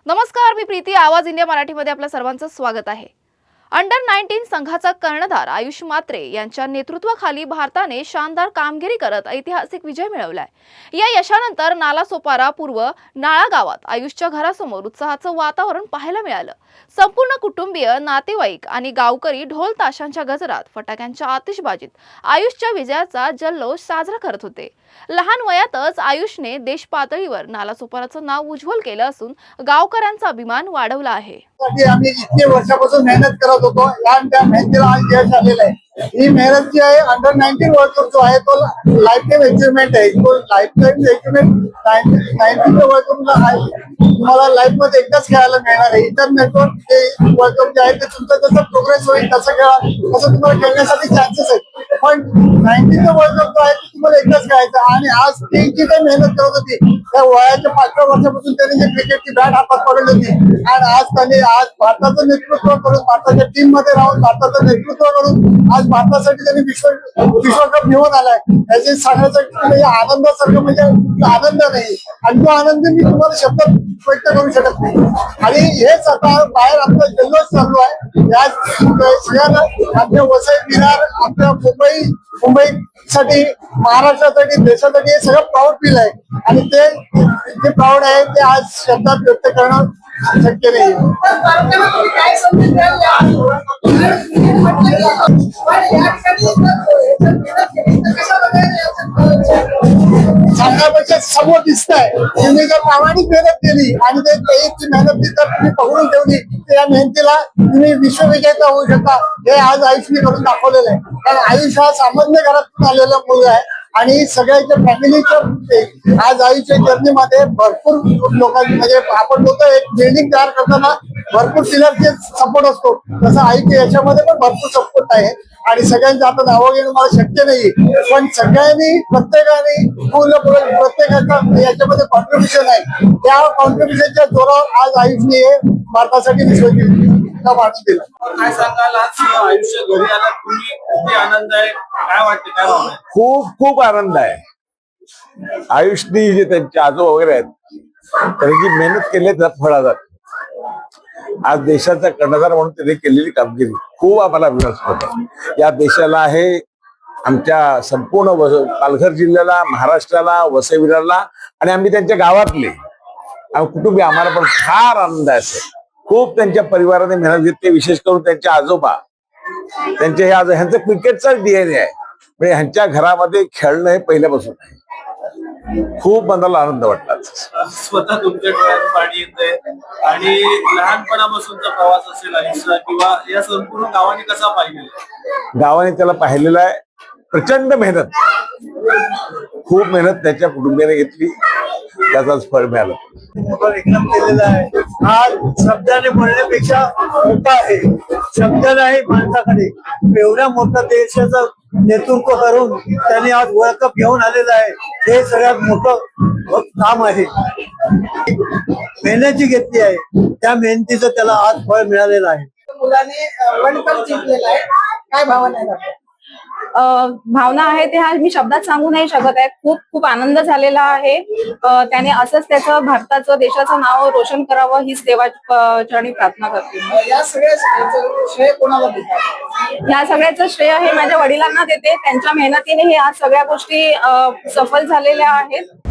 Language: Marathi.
नमस्कार, मी प्रीती. आवाज इंडिया मराठीमध्ये आपल्या सर्वांचं स्वागत आहे. अंडर 19 संघाचा कर्णधार आयुष म्हात्रे यांच्या नेतृत्वाखाली भारताने शानदार कामगिरी करत ऐतिहासिक विजय मिळवलाय. या यशानंतर नालासोपारा पूर्व नाळा गावात आयुषच्या घरासमोर उत्साहाचं वातावरण पाहायला मिळालं. संपूर्ण कुटुंबीय, नातेवाईक आणि गावकरी ढोल ताशांच्या गजरात, फटाक्यांच्या आतिषबाजीत आयुषच्या विजयाचा जल्लोष साजरा करत होते. लहान वयातच आयुषने देश पातळीवर नालासोपाराचं नाव उज्ज्वल केलं असून गावकऱ्यांचा अभिमान वाढवला आहे. आम्ही इतके वर्षापासून मेहनत करत होतो, त्या मेहनतीला आज यश आलेलं आहे. ही मेहनत जी आहे, अंडर 19 वर्ल्ड कप जो आहे तो लाईफ टाईम अचिव्हमेंट आहे. तो life time achievement 19 world cup तुम्हाला लाईफ मध्ये एकदाच खेळायला मिळणार आहे. इतर नेटवर्क वर्ल्ड कप जे आहे ते तुमचं जसं प्रोग्रेस होईल तसं खेळा, तसं तुम्हाला खेळण्यासाठी चान्सेस आहेत. पण 19 वर्ल्ड कप जो आहे तो तुम्हाला एकदाच खेळायचा. आणि आज ती जी काही मेहनत करत होती, त्या वयाच्या 5व्या वर्षापासून त्यांनी जे क्रिकेटची बॅट हातात पकडली होती, आणि आज भारताचं नेतृत्व करून, भारताच्या टीम मध्ये राहून भारताचं नेतृत्व करून आज भारतासाठी त्यांनी विश्वकप घेऊन आलाय. याचे सांगण्यासाठी म्हणजे आनंदासारखं म्हणजे आनंद नाही, आणि तो आनंद मी तुम्हाला शब्दात व्यक्त करू शकत नाही. आणि हेच आता बाहेर आपला जल्लोष चालू आहे. या सगळ्यांना आपल्या वसई विरार, आपल्या मुंबईसाठी, महाराष्ट्रासाठी, देशासाठी हे सगळं प्राऊड फील आहे. आणि ते जे प्राऊड आहे ते आज शब्दात व्यक्त करणं शक्य नाही. सांगण्यापेक्षा समोर दिसत आहे. तुम्ही जर प्रामाणिक मेहनत केली आणि ती मेहनत जर तुम्ही पकडून ठेवली, तर या मेहनतीला तुम्ही विश्वविजेता होऊ शकता. हे आज आयुषने करून दाखवलेलं आहे. कारण आयुष हा सामान्य घरातून आलेला मुलगा आहे, आणि सगळ्यांच्या फॅमिलीच्या आज आयुषच्या जर्नीमध्ये भरपूर लोकांनी, म्हणजे आपण बोलतो एक बिल्डिंग तयार करताना भरपूर पिलरचे सपोर्ट असतो, तसं आयुषच्या याच्यामध्ये पण भरपूर सपोर्ट आहे. आणि सगळ्यांचं आता नावं घेणं मला शक्य नाही, पण सगळ्यांनी प्रत्येकाने प्रत्येकाचं याच्यामध्ये कॉन्ट्रीब्युशन आहे. त्या कॉन्ट्रीब्युशनच्या जोरावर आज आयुषने भारतासाठी विश्वचषक माणूस दिला. काय सांगाल, आज आयुष्य घरी आला, तुम्ही किती आनंद आहे, काय वाटते, काय भावना आहे? खूप खूप आनंद आहे. आयुषनी जे त्यांचे आजोबा वगैरे आहेत, त्यांनी जी मेहनत केली आहे त्यात फळादार. आज देशाचा कर्णधार म्हणून त्यांनी केलेली कामगिरी खूप आम्हाला अभिमानास्पद आहे. या देशाला आहे, आमच्या संपूर्ण पालघर जिल्ह्याला, महाराष्ट्राला, वसई विरारला, आणि आम्ही त्यांच्या गावातले कुटुंबीय, आम्हाला पण फार आनंद आहे. खूप त्यांच्या परिवाराने मेहनत घेतली, विशेष करून त्यांचे आजोबा. त्यांचे हे आज ह्यांचं क्रिकेटचा DNA आहे, म्हणजे ह्यांच्या घरामध्ये खेळणं हे पहिल्यापासून आहे. खूप मनाला आनंद वाटला. स्वतः तुमच्या डोळ्यात पाणी येतंय, आणि लहानपणापासूनचा प्रवास असेल आयुष्याचा, किंवा या संपूर्ण गावाने कसा पाहिलेला? गावाने त्याला पाहिलेला आहे. प्रचंड मेहनत, खूप मेहनत त्याच्या कुटुंबियाने घेतली, त्याचाच फळ मिळालं. एकदम केलेला आहे. आज शब्दाने बोलण्यापेक्षा मोठा आहे. शब्द नाही माणसाकडे. एवढ्या मोठ्या देशाचं नेतृत्व करून त्यांनी आज वर्ल्ड कप घेऊन आलेला आहे. हे सगळ्यात मोठं काम आहे. मेहनत जी घेतली आहे, त्या मेहनतीचं त्याला आज फळ मिळालेलं आहे. मुलाने वर्ल्ड कप जिंकलेला आहे, काय भावना आहे? भावना आहे ते हा मी शब्दात सांगू नाही शकत आहे. खूप खूप आनंद झालेला आहे. त्याने असंच त्याचं, भारताचं, देशाचं नाव रोशन करावं हीच देवाचरणी प्रार्थना करते. या सगळ्या श्रेय कोणाला देतात? या सगळ्याचं श्रेय हे माझ्या वडिलांना देते. त्यांच्या मेहनतीने हे आज सगळ्या गोष्टी सफल झालेल्या आहेत.